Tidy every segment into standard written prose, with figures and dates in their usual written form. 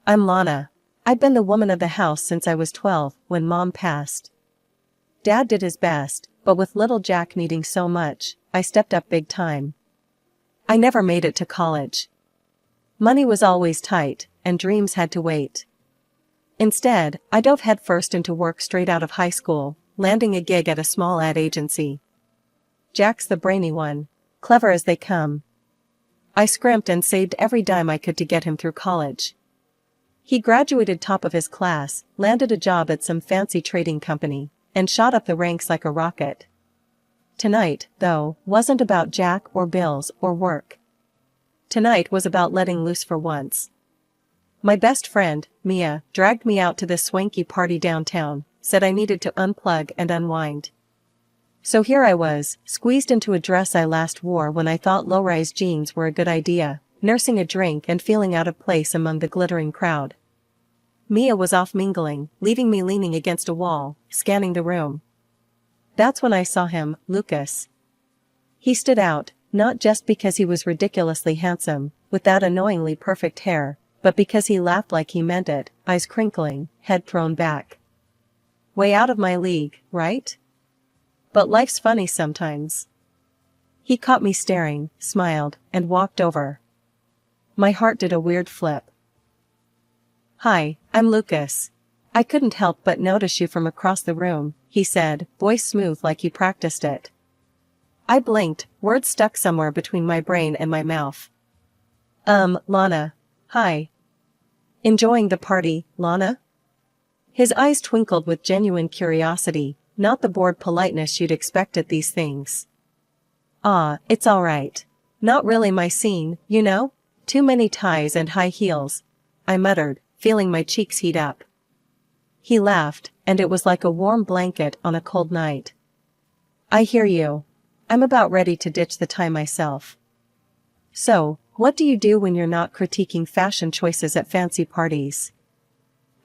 I'm Lana. I've been the woman of the house since I was 12, when Mom passed. Dad did his best, but with little Jack needing so much, I stepped up big time. I never made it to college. Money was always tight, and dreams had to wait. Instead, I dove headfirst into work straight out of high school, landing a gig at a small ad agency. Jack's the brainy one, clever as they come. I scrimped and saved every dime I could to get him through college. He graduated top of his class, landed a job at some fancy trading company, and shot up the ranks like a rocket. Tonight, though, wasn't about Jack or bills or work. Tonight was about letting loose for once. My best friend, Mia, dragged me out to this swanky party downtown, said I needed to unplug and unwind. So here I was, squeezed into a dress I last wore when I thought low-rise jeans were a good idea, nursing a drink and feeling out of place among the glittering crowd. Mia was off mingling, leaving me leaning against a wall, scanning the room. That's when I saw him, Lucas. He stood out, not just because he was ridiculously handsome, with that annoyingly perfect hair, but because he laughed like he meant it, eyes crinkling, head thrown back. Way out of my league, right? But life's funny sometimes. He caught me staring, smiled, and walked over. My heart did a weird flip. Hi, I'm Lucas. I couldn't help but notice you from across the room, he said, voice smooth like he practiced it. I blinked, words stuck somewhere between my brain and my mouth. Lana. Hi. Enjoying the party, Lana? His eyes twinkled with genuine curiosity, not the bored politeness you'd expect at these things. It's all right. Not really my scene, you know? Too many ties and high heels, I muttered, feeling my cheeks heat up. He laughed, and it was like a warm blanket on a cold night. I hear you. I'm about ready to ditch the tie myself. So, what do you do when you're not critiquing fashion choices at fancy parties?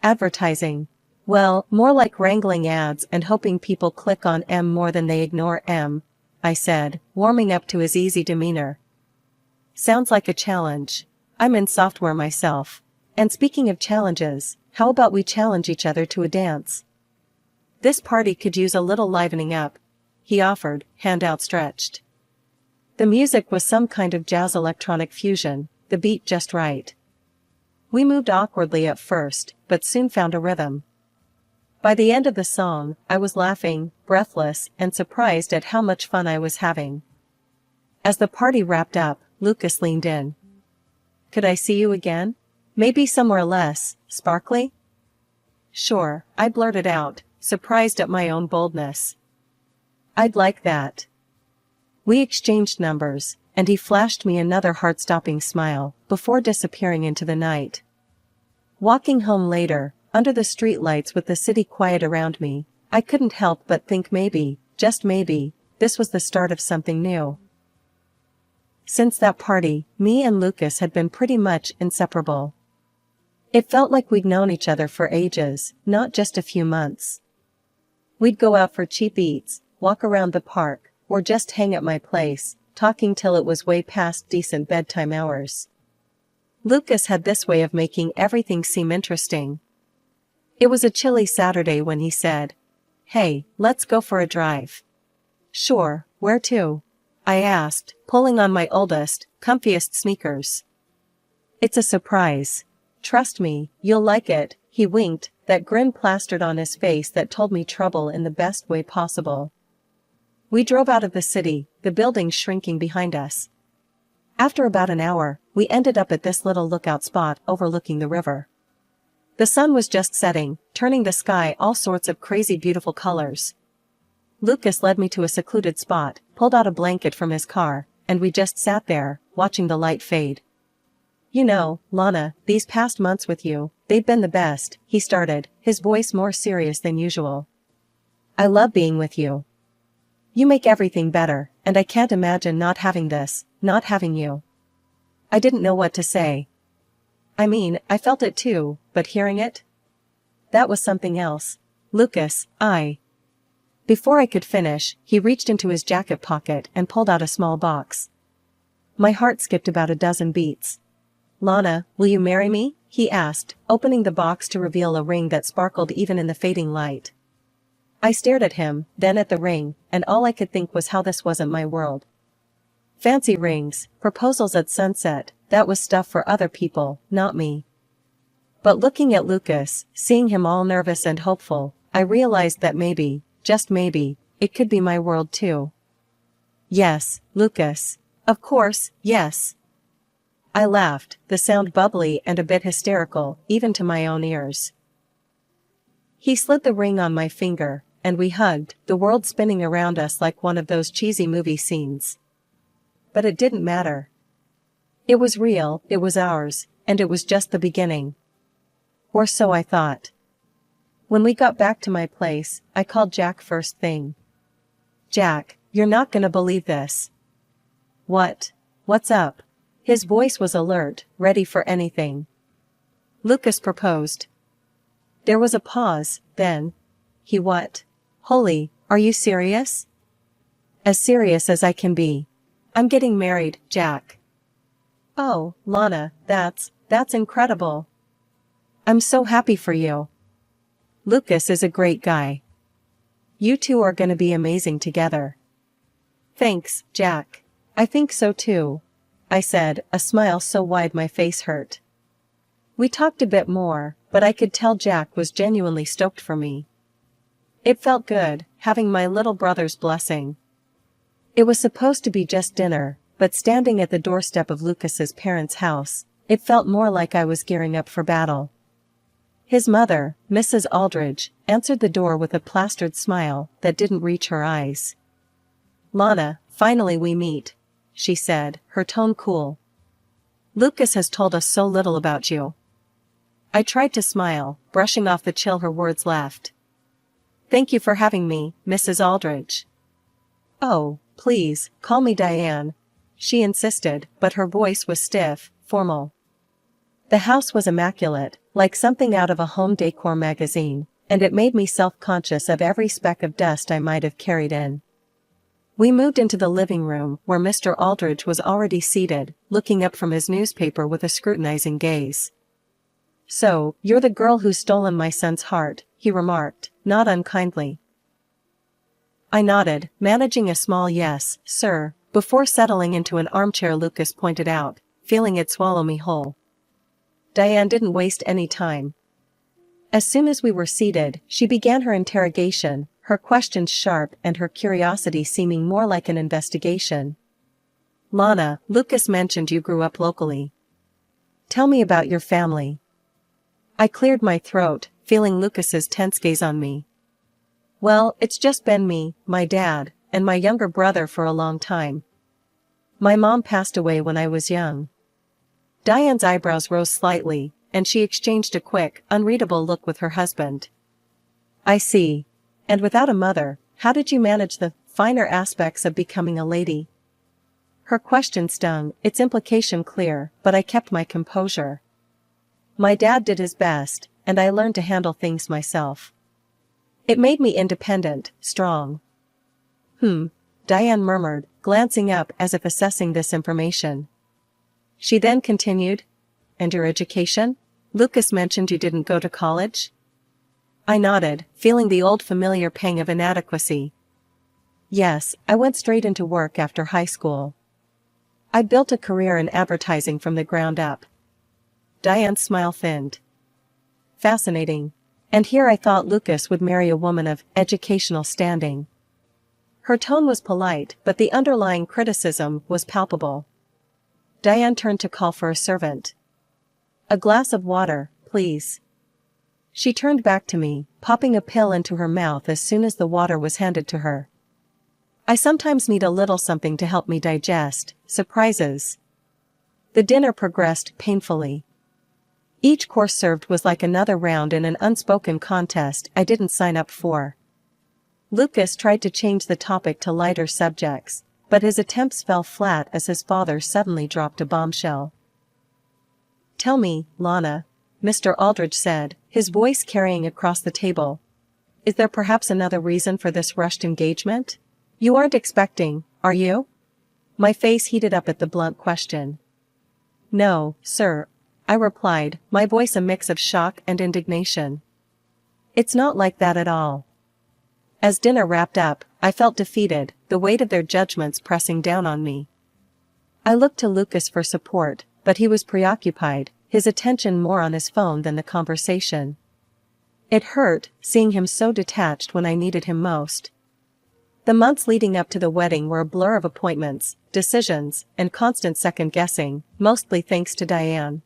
Advertising. Well, more like wrangling ads and hoping people click on M more than they ignore M, I said, warming up to his easy demeanor. Sounds like a challenge. I'm in software myself. And speaking of challenges, how about we challenge each other to a dance? This party could use a little livening up, he offered, hand outstretched. The music was some kind of jazz electronic fusion, the beat just right. We moved awkwardly at first, but soon found a rhythm. By the end of the song, I was laughing, breathless, and surprised at how much fun I was having. As the party wrapped up, Lucas leaned in. Could I see you again? Maybe somewhere less sparkly? Sure, I blurted out, surprised at my own boldness. I'd like that. We exchanged numbers, and he flashed me another heart-stopping smile, before disappearing into the night. Walking home later, under the streetlights with the city quiet around me, I couldn't help but think maybe, just maybe, this was the start of something new. Since that party, me and Lucas had been pretty much inseparable. It felt like we'd known each other for ages, not just a few months. We'd go out for cheap eats, walk around the park, or just hang at my place, talking till it was way past decent bedtime hours. Lucas had this way of making everything seem interesting. It was a chilly Saturday when he said, "Hey, let's go for a drive." "Sure, where to?" I asked, pulling on my oldest, comfiest sneakers. "It's a surprise. Trust me, you'll like it," he winked, that grin plastered on his face that told me trouble in the best way possible. We drove out of the city, the buildings shrinking behind us. After about an hour, we ended up at this little lookout spot overlooking the river. The sun was just setting, turning the sky all sorts of crazy beautiful colors. Lucas led me to a secluded spot, pulled out a blanket from his car, and we just sat there, watching the light fade. "You know, Lana, these past months with you, they've been the best," he started, his voice more serious than usual. "I love being with you. You make everything better, and I can't imagine not having this, not having you." I didn't know what to say. I mean, I felt it too, but hearing it? That was something else. Lucas, Before I could finish, he reached into his jacket pocket and pulled out a small box. My heart skipped about a dozen beats. "Lana, will you marry me?" he asked, opening the box to reveal a ring that sparkled even in the fading light. I stared at him, then at the ring, and all I could think was how this wasn't my world. Fancy rings, proposals at sunset, that was stuff for other people, not me. But looking at Lucas, seeing him all nervous and hopeful, I realized that maybe, just maybe, it could be my world too. Yes, Lucas. Of course, yes. I laughed, the sound bubbly and a bit hysterical, even to my own ears. He slid the ring on my finger, and we hugged, the world spinning around us like one of those cheesy movie scenes. But it didn't matter. It was real, it was ours, and it was just the beginning. Or so I thought. When we got back to my place, I called Jack first thing. Jack, you're not gonna believe this. What? What's up? His voice was alert, ready for anything. Lucas proposed. There was a pause, then. He what? Holy, are you serious? As serious as I can be. I'm getting married, Jack. Oh, Lana, that's incredible. I'm so happy for you. Lucas is a great guy. You two are gonna be amazing together. Thanks, Jack. I think so too, I said, a smile so wide my face hurt. We talked a bit more, but I could tell Jack was genuinely stoked for me. It felt good, having my little brother's blessing. It was supposed to be just dinner, but standing at the doorstep of Lucas's parents' house, it felt more like I was gearing up for battle. His mother, Mrs. Aldridge, answered the door with a plastered smile that didn't reach her eyes. Lana, finally we meet, she said, her tone cool. Lucas has told us so little about you. I tried to smile, brushing off the chill her words left. Thank you for having me, Mrs. Aldridge. Oh, please, call me Diane, she insisted, but her voice was stiff, formal. The house was immaculate, like something out of a home decor magazine, and it made me self-conscious of every speck of dust I might have carried in. We moved into the living room, where Mr. Aldridge was already seated, looking up from his newspaper with a scrutinizing gaze. So, you're the girl who's stolen my son's heart, he remarked, not unkindly. I nodded, managing a small yes, sir, before settling into an armchair Lucas pointed out, feeling it swallow me whole. Diane didn't waste any time. As soon as we were seated, she began her interrogation, her questions sharp and her curiosity seeming more like an investigation. Lana, Lucas mentioned you grew up locally. Tell me about your family. I cleared my throat, feeling Lucas's tense gaze on me. Well, it's just been me, my dad, and my younger brother for a long time. My mom passed away when I was young. Diane's eyebrows rose slightly, and she exchanged a quick, unreadable look with her husband. I see. And without a mother, how did you manage the finer aspects of becoming a lady? Her question stung, its implication clear, but I kept my composure. My dad did his best, and I learned to handle things myself. It made me independent, strong. Diane murmured, glancing up as if assessing this information. She then continued, and your education? Lucas mentioned you didn't go to college? I nodded, feeling the old familiar pang of inadequacy. Yes, I went straight into work after high school. I built a career in advertising from the ground up. Diane's smile thinned. Fascinating. And here I thought Lucas would marry a woman of educational standing. Her tone was polite, but the underlying criticism was palpable. Diane turned to call for a servant. A glass of water, please. She turned back to me, popping a pill into her mouth as soon as the water was handed to her. I sometimes need a little something to help me digest, surprises. The dinner progressed painfully. Each course served was like another round in an unspoken contest I didn't sign up for. Lucas tried to change the topic to lighter subjects, but his attempts fell flat as his father suddenly dropped a bombshell. Tell me, Lana, Mr. Aldridge said, his voice carrying across the table. Is there perhaps another reason for this rushed engagement? You aren't expecting, are you? My face heated up at the blunt question. No, sir, I replied, my voice a mix of shock and indignation. It's not like that at all. As dinner wrapped up, I felt defeated, the weight of their judgments pressing down on me. I looked to Lucas for support, but he was preoccupied, his attention more on his phone than the conversation. It hurt, seeing him so detached when I needed him most. The months leading up to the wedding were a blur of appointments, decisions, and constant second-guessing, mostly thanks to Diane.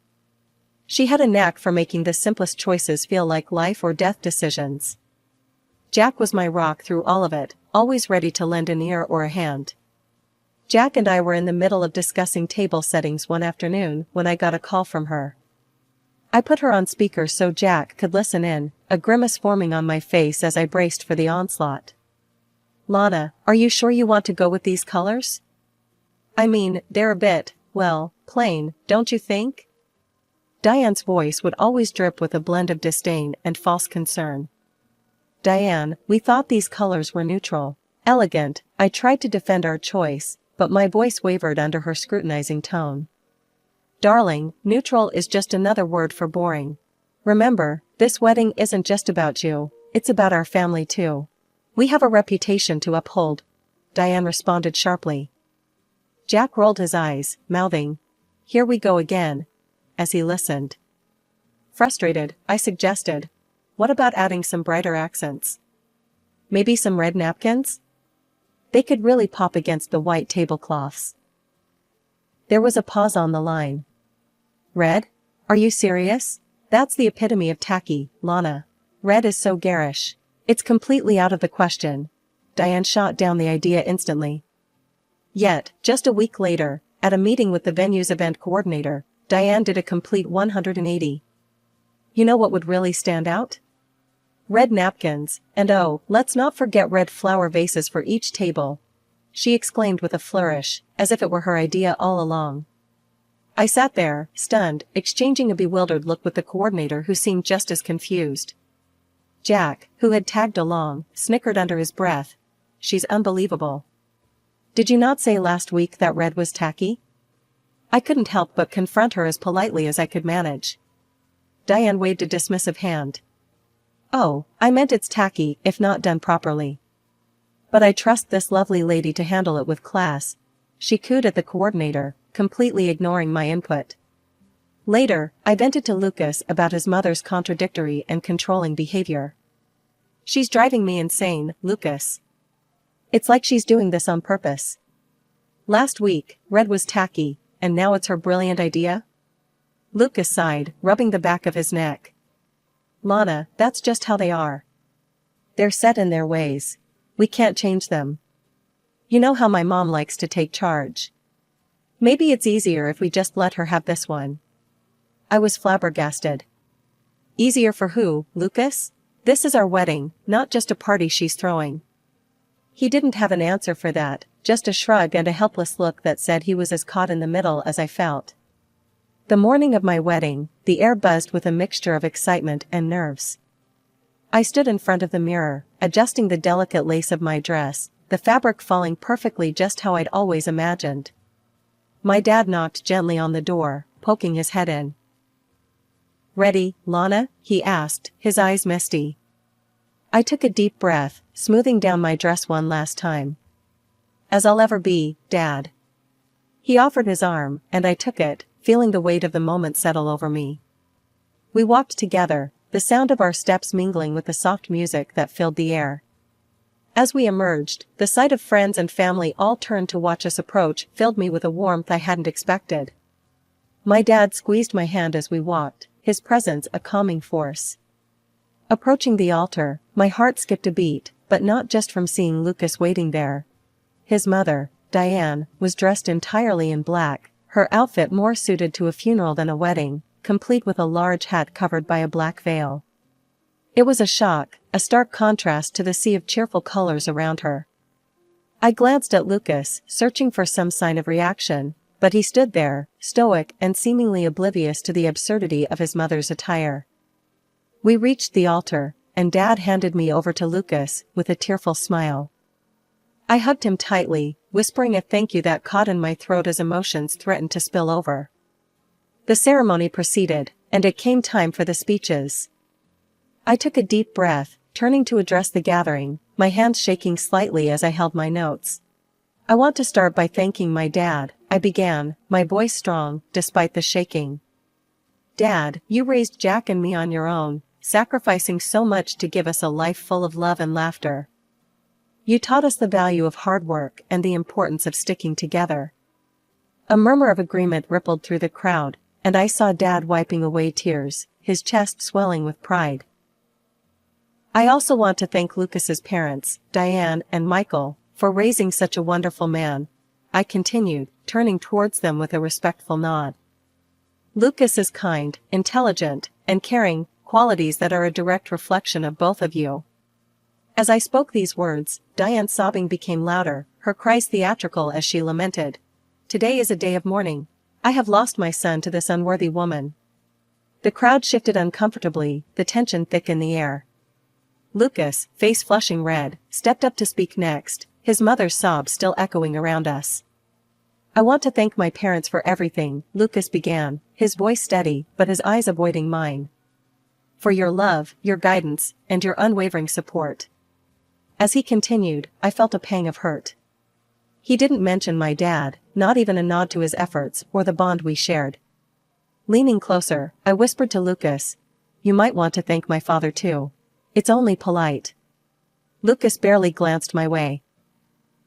She had a knack for making the simplest choices feel like life or death decisions. Jack was my rock through all of it, always ready to lend an ear or a hand. Jack and I were in the middle of discussing table settings one afternoon when I got a call from her. I put her on speaker so Jack could listen in, a grimace forming on my face as I braced for the onslaught. Lana, are you sure you want to go with these colors? I mean, they're a bit, well, plain, don't you think? Diane's voice would always drip with a blend of disdain and false concern. Diane, we thought these colors were neutral, elegant. I tried to defend our choice, but my voice wavered under her scrutinizing tone. Darling, neutral is just another word for boring. Remember, this wedding isn't just about you, it's about our family too. We have a reputation to uphold. Diane responded sharply. Jack rolled his eyes, mouthing, "Here we go again," as he listened. Frustrated, I suggested, "What about adding some brighter accents? Maybe some red napkins? They could really pop against the white tablecloths." There was a pause on the line. Red? Are you serious? That's the epitome of tacky, Lana. Red is so garish. It's completely out of the question. Diane shot down the idea instantly. Yet, just a week later, at a meeting with the venue's event coordinator, Diane did a complete 180. You know what would really stand out? Red napkins, and oh, let's not forget red flower vases for each table, she exclaimed with a flourish, as if it were her idea all along. I sat there, stunned, exchanging a bewildered look with the coordinator who seemed just as confused. Jack, who had tagged along, snickered under his breath. She's unbelievable. Did you not say last week that red was tacky? I couldn't help but confront her as politely as I could manage. Diane waved a dismissive hand. Oh, I meant it's tacky if not done properly. But I trust this lovely lady to handle it with class, she cooed at the coordinator, completely ignoring my input. Later, I vented to Lucas about his mother's contradictory and controlling behavior. She's driving me insane, Lucas. It's like she's doing this on purpose. Last week, red was tacky, and now it's her brilliant idea? Lucas sighed, rubbing the back of his neck. Lana, that's just how they are. They're set in their ways. We can't change them. You know how my mom likes to take charge. Maybe it's easier if we just let her have this one. I was flabbergasted. Easier for who, Lucas? This is our wedding, not just a party she's throwing. He didn't have an answer for that, just a shrug and a helpless look that said he was as caught in the middle as I felt. The morning of my wedding, the air buzzed with a mixture of excitement and nerves. I stood in front of the mirror, adjusting the delicate lace of my dress, the fabric falling perfectly just how I'd always imagined. My dad knocked gently on the door, poking his head in. "Ready, Lana?" he asked, his eyes misty. I took a deep breath, smoothing down my dress one last time. "As I'll ever be, Dad." He offered his arm, and I took it, feeling the weight of the moment settle over me. We walked together, the sound of our steps mingling with the soft music that filled the air. As we emerged, the sight of friends and family all turned to watch us approach filled me with a warmth I hadn't expected. My dad squeezed my hand as we walked, his presence a calming force. Approaching the altar, my heart skipped a beat, but not just from seeing Lucas waiting there. His mother, Diane, was dressed entirely in black, her outfit more suited to a funeral than a wedding, complete with a large hat covered by a black veil. It was a shock, a stark contrast to the sea of cheerful colors around her. I glanced at Lucas, searching for some sign of reaction, but he stood there, stoic and seemingly oblivious to the absurdity of his mother's attire. We reached the altar, and Dad handed me over to Lucas, with a tearful smile. I hugged him tightly, whispering a thank you that caught in my throat as emotions threatened to spill over. The ceremony proceeded, and it came time for the speeches. I took a deep breath, turning to address the gathering, my hands shaking slightly as I held my notes. I want to start by thanking my dad, I began, my voice strong, despite the shaking. Dad, you raised Jack and me on your own, sacrificing so much to give us a life full of love and laughter. You taught us the value of hard work and the importance of sticking together. A murmur of agreement rippled through the crowd, and I saw Dad wiping away tears, his chest swelling with pride. I also want to thank Lucas's parents, Diane and Michael, for raising such a wonderful man, I continued, turning towards them with a respectful nod. Lucas is kind, intelligent, and caring, qualities that are a direct reflection of both of you. As I spoke these words, Diane's sobbing became louder, her cries theatrical as she lamented. Today is a day of mourning. I have lost my son to this unworthy woman. The crowd shifted uncomfortably, the tension thick in the air. Lucas, face flushing red, stepped up to speak next, his mother's sobs still echoing around us. I want to thank my parents for everything, Lucas began, his voice steady, but his eyes avoiding mine. For your love, your guidance, and your unwavering support. As he continued, I felt a pang of hurt. He didn't mention my dad, not even a nod to his efforts or the bond we shared. Leaning closer, I whispered to Lucas, "You might want to thank my father too. It's only polite." Lucas barely glanced my way.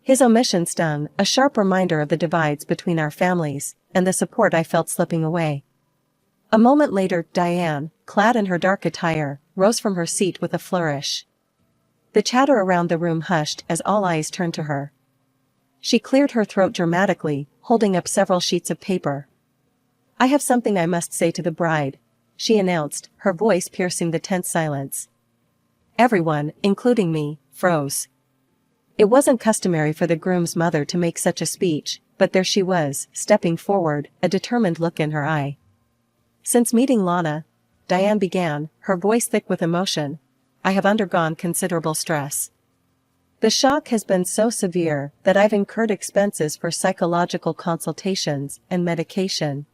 His omission stung, a sharp reminder of the divides between our families, and the support I felt slipping away. A moment later, Diane, clad in her dark attire, rose from her seat with a flourish. The chatter around the room hushed as all eyes turned to her. She cleared her throat dramatically, holding up several sheets of paper. "I have something I must say to the bride," she announced, her voice piercing the tense silence. Everyone, including me, froze. It wasn't customary for the groom's mother to make such a speech, but there she was, stepping forward, a determined look in her eye. "Since meeting Lana," Diane began, her voice thick with emotion, "I have undergone considerable stress. The shock has been so severe that I've incurred expenses for psychological consultations and medication."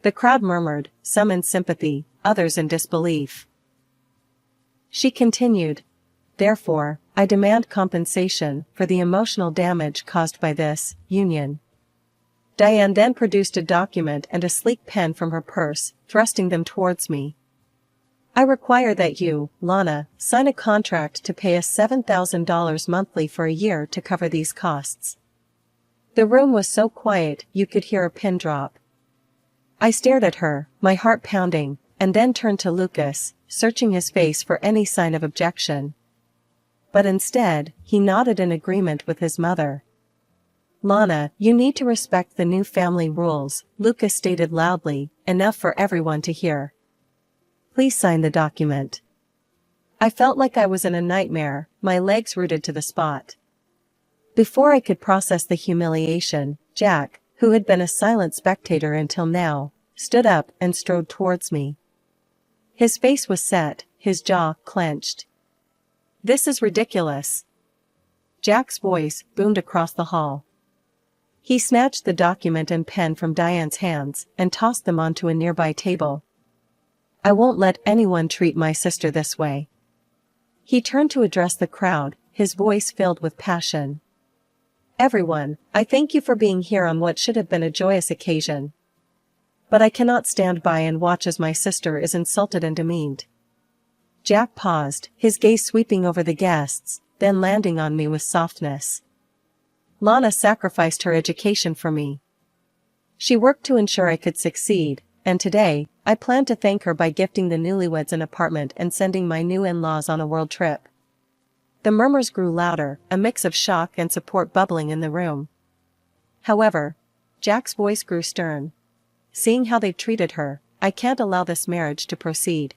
The crowd murmured, some in sympathy, others in disbelief. She continued, "Therefore, I demand compensation for the emotional damage caused by this union." Diane then produced a document and a sleek pen from her purse, thrusting them towards me. "I require that you, Lana, sign a contract to pay us $7,000 monthly for a year to cover these costs." The room was so quiet you could hear a pin drop. I stared at her, my heart pounding, and then turned to Lucas, searching his face for any sign of objection. But instead, he nodded in agreement with his mother. "Lana, you need to respect the new family rules," Lucas stated loudly, enough for everyone to hear. "Please sign the document." I felt like I was in a nightmare, my legs rooted to the spot. Before I could process the humiliation, Jack, who had been a silent spectator until now, stood up and strode towards me. His face was set, his jaw clenched. "This is ridiculous." Jack's voice boomed across the hall. He snatched the document and pen from Diane's hands and tossed them onto a nearby table. "I won't let anyone treat my sister this way." He turned to address the crowd, his voice filled with passion. "Everyone, I thank you for being here on what should have been a joyous occasion. But I cannot stand by and watch as my sister is insulted and demeaned." Jack paused, his gaze sweeping over the guests, then landing on me with softness. "Lana sacrificed her education for me. She worked to ensure I could succeed, and today, I plan to thank her by gifting the newlyweds an apartment and sending my new in-laws on a world trip." The murmurs grew louder, a mix of shock and support bubbling in the room. However, Jack's voice grew stern. "Seeing how they've treated her, I can't allow this marriage to proceed.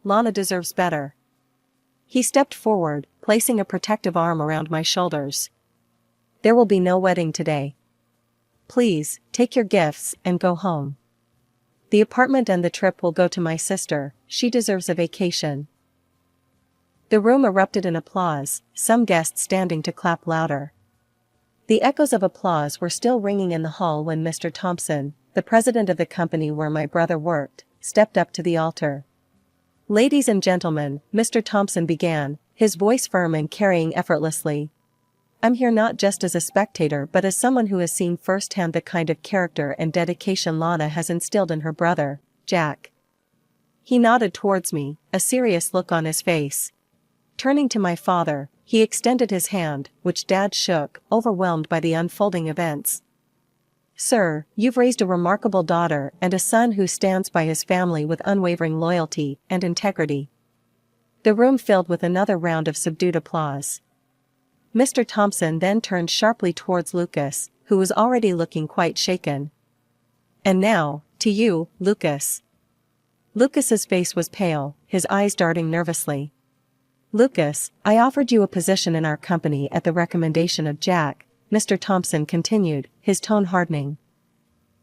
Lana deserves better." He stepped forward, placing a protective arm around my shoulders. "There will be no wedding today. Please, take your gifts and go home. The apartment and the trip will go to my sister, she deserves a vacation." The room erupted in applause, some guests standing to clap louder. The echoes of applause were still ringing in the hall when Mr. Thompson, the president of the company where my brother worked, stepped up to the altar. "Ladies and gentlemen," Mr. Thompson began, his voice firm and carrying effortlessly. "I'm here not just as a spectator but as someone who has seen firsthand the kind of character and dedication Lana has instilled in her brother, Jack." He nodded towards me, a serious look on his face. Turning to my father, he extended his hand, which Dad shook, overwhelmed by the unfolding events. "Sir, you've raised a remarkable daughter and a son who stands by his family with unwavering loyalty and integrity." The room filled with another round of subdued applause. Mr. Thompson then turned sharply towards Lucas, who was already looking quite shaken. "And now, to you, Lucas." Lucas's face was pale, his eyes darting nervously. "Lucas, I offered you a position in our company at the recommendation of Jack," Mr. Thompson continued, his tone hardening.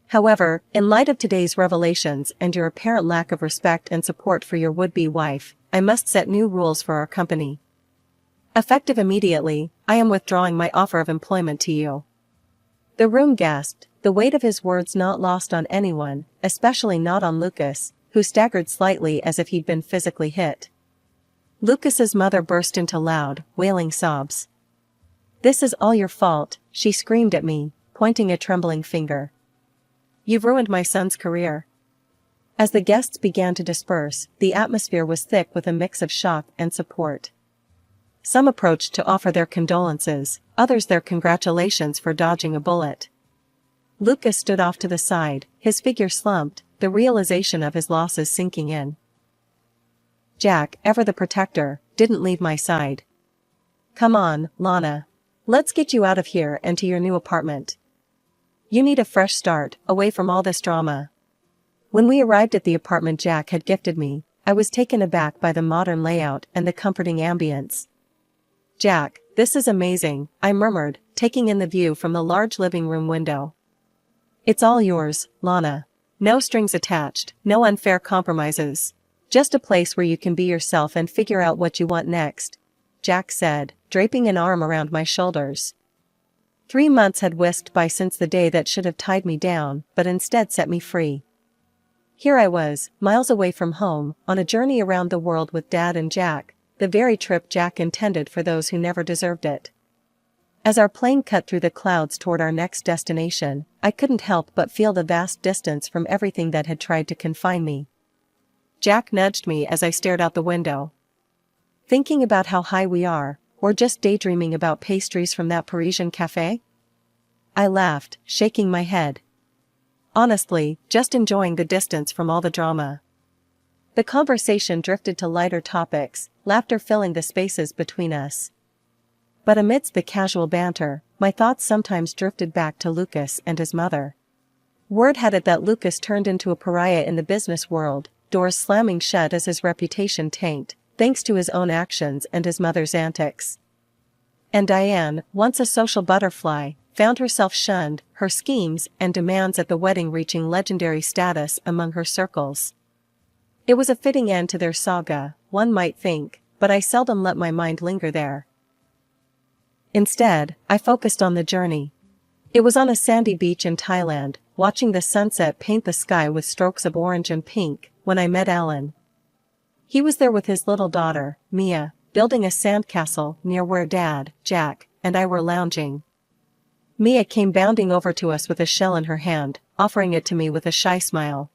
"However, in light of today's revelations and your apparent lack of respect and support for your would-be wife, I must set new rules for our company. Effective immediately, I am withdrawing my offer of employment to you." The room gasped, the weight of his words not lost on anyone, especially not on Lucas, who staggered slightly as if he'd been physically hit. Lucas's mother burst into loud, wailing sobs. "This is all your fault," she screamed at me, pointing a trembling finger. "You've ruined my son's career." As the guests began to disperse, the atmosphere was thick with a mix of shock and support. Some approached to offer their condolences, others their congratulations for dodging a bullet. Lucas stood off to the side, his figure slumped, the realization of his losses sinking in. Jack, ever the protector, didn't leave my side. "Come on, Lana. Let's get you out of here and to your new apartment. You need a fresh start, away from all this drama." When we arrived at the apartment Jack had gifted me, I was taken aback by the modern layout and the comforting ambience. "Jack, this is amazing," I murmured, taking in the view from the large living room window. "It's all yours, Lana. No strings attached, no unfair compromises. Just a place where you can be yourself and figure out what you want next," Jack said, draping an arm around my shoulders. 3 months had whisked by since the day that should have tied me down, but instead set me free. Here I was, miles away from home, on a journey around the world with Dad and Jack, the very trip Jack intended for those who never deserved it. As our plane cut through the clouds toward our next destination, I couldn't help but feel the vast distance from everything that had tried to confine me. Jack nudged me as I stared out the window. "Thinking about how high we are, or just daydreaming about pastries from that Parisian cafe?" I laughed, shaking my head. "Honestly, just enjoying the distance from all the drama." The conversation drifted to lighter topics, laughter filling the spaces between us. But amidst the casual banter, my thoughts sometimes drifted back to Lucas and his mother. Word had it that Lucas turned into a pariah in the business world, doors slamming shut as his reputation tanked, thanks to his own actions and his mother's antics. And Diane, once a social butterfly, found herself shunned, her schemes and demands at the wedding reaching legendary status among her circles. It was a fitting end to their saga, one might think, but I seldom let my mind linger there. Instead, I focused on the journey. It was on a sandy beach in Thailand, watching the sunset paint the sky with strokes of orange and pink, when I met Alan. He was there with his little daughter, Mia, building a sandcastle near where Dad, Jack, and I were lounging. Mia came bounding over to us with a shell in her hand, offering it to me with a shy smile.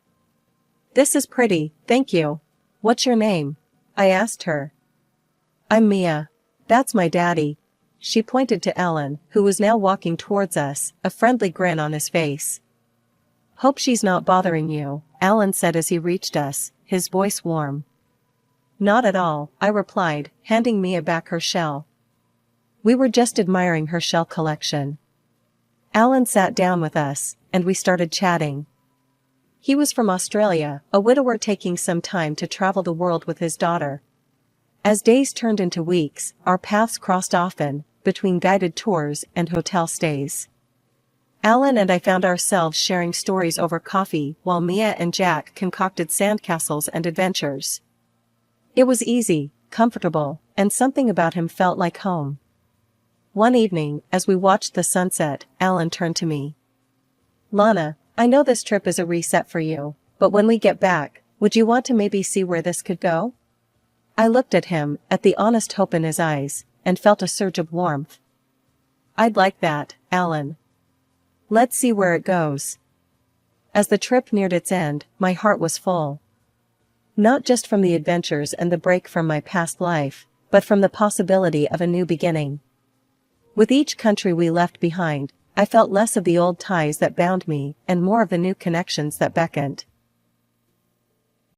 "This is pretty, thank you. What's your name?" I asked her. "I'm Mia. That's my daddy." She pointed to Alan, who was now walking towards us, a friendly grin on his face. "Hope she's not bothering you," Alan said as he reached us, his voice warm. "Not at all," I replied, handing Mia back her shell. We were just admiring her shell collection. Alan sat down with us, and we started chatting. He was from Australia, a widower taking some time to travel the world with his daughter. As days turned into weeks, our paths crossed often, between guided tours and hotel stays. Alan and I found ourselves sharing stories over coffee while Mia and Jack concocted sandcastles and adventures. It was easy, comfortable, and something about him felt like home. One evening, as we watched the sunset, Alan turned to me. "Lana, I know this trip is a reset for you, but when we get back, would you want to maybe see where this could go? I looked at him, at the honest hope in his eyes, and felt a surge of warmth. I'd like that, Alan. Let's see where it goes. As the trip neared its end, my heart was full. Not just from the adventures and the break from my past life, but from the possibility of a new beginning. With each country we left behind, I felt less of the old ties that bound me and more of the new connections that beckoned.